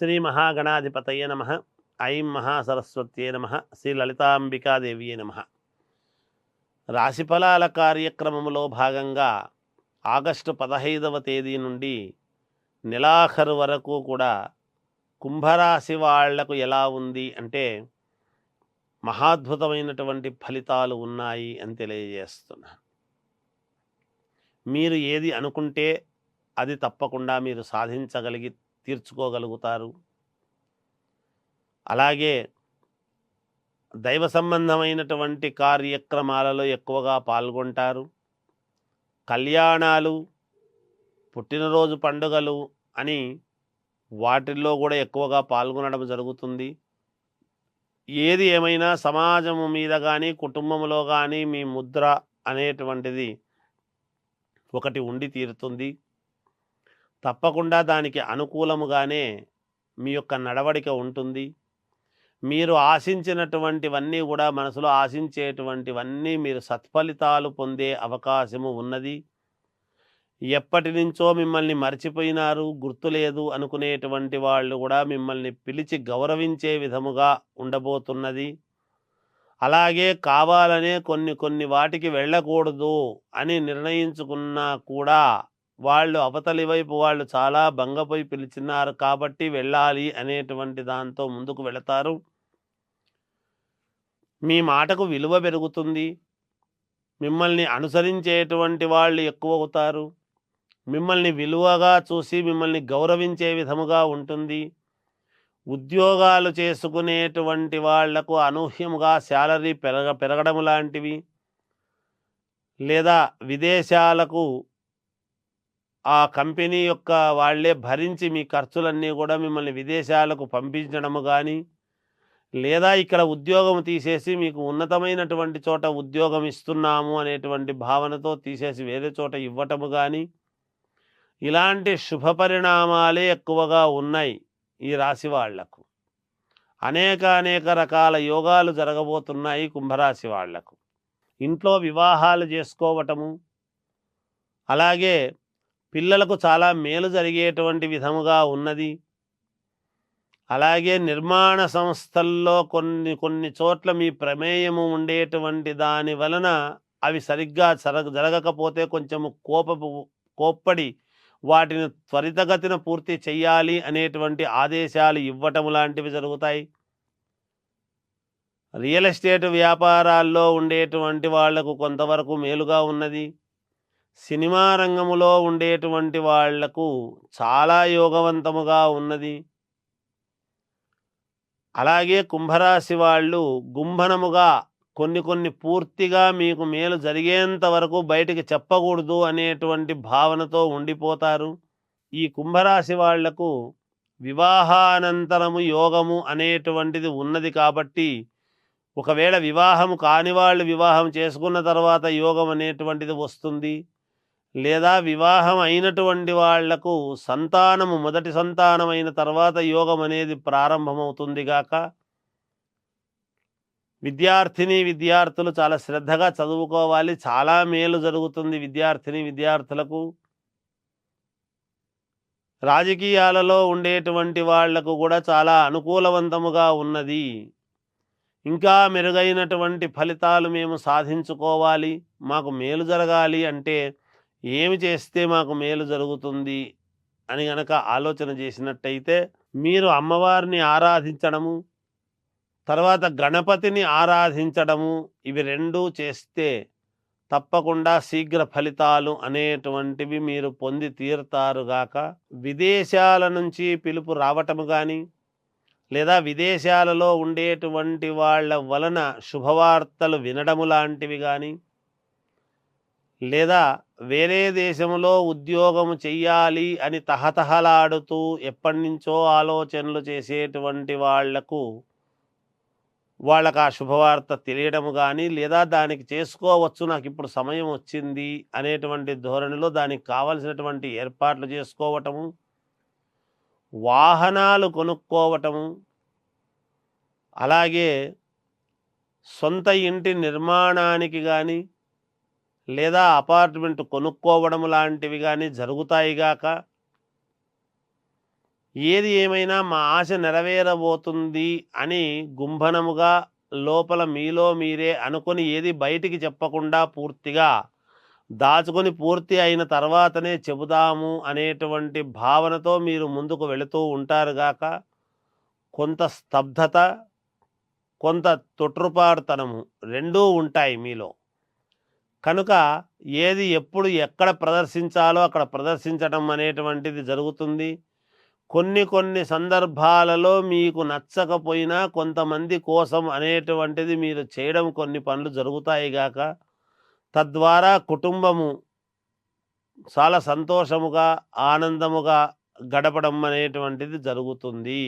శ్రీ మహాగణాధిపతయే నమః. ఐం మహాసరస్వత్యే నమః. శ్రీ లలితాంబికాదేవియే నమః. రాశిఫలాల కార్యక్రమంలో భాగంగా ఆగస్టు 15వ తేదీ నుండి నెలాఖరు వరకు కూడా కుంభరాశి వాళ్లకు ఎలా ఉంది అంటే మహాద్భుతమైనటువంటి ఫలితాలు ఉన్నాయి అని తెలియజేస్తున్నాను. మీరు ఏది అనుకుంటే అది తప్పకుండా మీరు సాధించగలిగి తీర్చుకోగలుగుతారు. అలాగే దైవ సంబంధమైనటువంటి కార్యక్రమాలలో ఎక్కువగా పాల్గొంటారు. కళ్యాణాలు, పుట్టినరోజు పండుగలు అని వాటిల్లో కూడా ఎక్కువగా పాల్గొనడం జరుగుతుంది. ఏది ఏమైనా సమాజము మీద కానీ కుటుంబంలో కానీ మీ ముద్ర అనేటువంటిది ఒకటి ఉండి తీరుతుంది. తప్పకుండా దానికి అనుకూలముగానే మీ యొక్క నడవడిక ఉంటుంది. మీరు ఆశించినటువంటివన్నీ కూడా మనసులో ఆశించేటువంటివన్నీ మీరు సత్ఫలితాలు పొందే అవకాశము ఉన్నది. ఎప్పటి నుంచో మిమ్మల్ని మర్చిపోయినారు, గుర్తులేదు అనుకునేటువంటి వాళ్ళు కూడా మిమ్మల్ని పిలిచి గౌరవించే విధముగా ఉండబోతున్నది. అలాగే కావాలనే కొన్ని వాటికి వెళ్ళకూడదు అని నిర్ణయించుకున్నా కూడా వాళ్ళు అవతలి వైపు వాళ్ళు చాలా భంగపోయి పిలిచినారు కాబట్టి వెళ్ళాలి అనేటువంటి దాంతో ముందుకు వెళతారు. మీ మాటకు విలువ పెరుగుతుంది. మిమ్మల్ని అనుసరించేటువంటి వాళ్ళు ఎక్కువ అవుతారు. మిమ్మల్ని విలువగా చూసి మిమ్మల్ని గౌరవించే విధముగా ఉంటుంది. ఉద్యోగాలు చేసుకునేటువంటి వాళ్లకు అనూహ్యముగా శాలరీ పెరగడం లాంటివి, లేదా విదేశాలకు ఆ కంపెనీ యొక్క వాళ్ళే భరించి మీ ఖర్చులన్నీ కూడా మిమ్మల్ని విదేశాలకు పంపించడము కానీ, లేదా ఇక్కడ ఉద్యోగం తీసేసి మీకు ఉన్నతమైనటువంటి చోట ఉద్యోగం ఇస్తున్నాము అనేటువంటి భావనతో తీసేసి వేరే చోట ఇవ్వటము కానీ, ఇలాంటి శుభ పరిణామాలే ఎక్కువగా ఉన్నాయి ఈ రాశి వాళ్లకు. అనేక రకాల యోగాలు జరగబోతున్నాయి కుంభరాశి వాళ్లకు. ఇంట్లో వివాహాలు చేసుకోవటము, అలాగే పిల్లలకు చాలా మేలు జరిగేటువంటి విధముగా ఉన్నది. అలాగే నిర్మాణ సంస్థల్లో కొన్ని చోట్ల మీ ప్రమేయము ఉండేటువంటి దాని వలన అవి సరిగ్గా జరగకపోతే కొంచెము కోప్పడి వాటిని త్వరితగతిన పూర్తి చెయ్యాలి అనేటువంటి ఆదేశాలు ఇవ్వటం లాంటివి జరుగుతాయి. రియల్ ఎస్టేట్ వ్యాపారాల్లో ఉండేటువంటి వాళ్లకు కొంతవరకు మేలుగా ఉన్నది. సినిమా రంగములో ఉండేటువంటి వాళ్లకు చాలా యోగవంతముగా ఉన్నది. అలాగే కుంభరాశి వాళ్ళు గుంభనముగా కొన్ని పూర్తిగా మీకు మేలు జరిగేంత వరకు బయటికి చెప్పకూడదు అనేటువంటి భావనతో ఉండిపోతారు. ఈ కుంభరాశి వాళ్లకు వివాహానంతరము యోగము అనేటువంటిది ఉన్నది కాబట్టి, ఒకవేళ వివాహము కాని వాళ్ళు వివాహం చేసుకున్న తర్వాత యోగం అనేటువంటిది వస్తుంది. లేదా వివాహం అయినటువంటి వాళ్లకు సంతానము మొదటి సంతానం అయిన తర్వాత యోగం అనేది ప్రారంభమవుతుంది గాక. విద్యార్థులు చాలా శ్రద్ధగా చదువుకోవాలి. చాలా మేలు జరుగుతుంది విద్యార్థులకు. రాజకీయాలలో ఉండేటువంటి వాళ్లకు కూడా చాలా అనుకూలవంతముగా ఉన్నది. ఇంకా మెరుగైనటువంటి ఫలితాలు మేము సాధించుకోవాలి, మాకు మేలు జరగాలి అంటే ఏమి చేస్తే మాకు మేలు జరుగుతుంది అని గనక ఆలోచన చేసినట్టయితే, మీరు అమ్మవారిని ఆరాధించడము, తర్వాత గణపతిని ఆరాధించడము, ఇవి రెండూ చేస్తే తప్పకుండా శీఘ్ర ఫలితాలు అనేటువంటివి మీరు పొంది తీరుతారుగాక. విదేశాల నుంచి పిలుపు రావటము కానీ, లేదా విదేశాలలో ఉండేటువంటి వాళ్ళ వలన శుభవార్తలు వినడము లాంటివి కానీ, లేదా వేరే దేశంలో ఉద్యోగము చెయ్యాలి అని తహతహలాడుతూ ఎప్పటి నుంచో ఆలోచనలు చేసేటువంటి వాళ్లకు ఆ శుభవార్త తెలియడము కానీ, లేదా దానికి చేసుకోవచ్చు, నాకు ఇప్పుడు సమయం వచ్చింది అనేటువంటి ధోరణిలో దానికి కావలసినటువంటి ఏర్పాట్లు చేసుకోవటము, వాహనాలు కొనుక్కోవటము, అలాగే సొంత ఇంటి నిర్మాణానికి కానీ, లేదా అపార్ట్మెంట్ కొనుక్కోవడం లాంటివి కానీ జరుగుతాయిగాక. ఏది ఏమైనా మా ఆశ నెరవేరబోతుంది అని గుంభనముగా లోపల మీలో మీరే అనుకొని ఏది బయటికి చెప్పకుండా పూర్తిగా దాచుకొని పూర్తి అయిన తర్వాతనే చెబుదాము అనేటువంటి భావనతో మీరు ముందుకు వెళుతూ ఉంటారు గాక కొంత స్తబ్దత, కొంత తొట్రుపాటుతనము రెండూ ఉంటాయి మీలో. కనుక ఏది ఎప్పుడు ఎక్కడ ప్రదర్శించాలో అక్కడ ప్రదర్శించడం అనేటువంటిది జరుగుతుంది. కొన్ని సందర్భాలలో మీకు నచ్చకపోయినా కొంతమంది కోసం అనేటువంటిది మీరు చేయడం కొన్ని పనులు జరుగుతాయి గాక తద్వారా కుటుంబము చాలా సంతోషముగా ఆనందముగా గడపడం అనేటువంటిది జరుగుతుంది.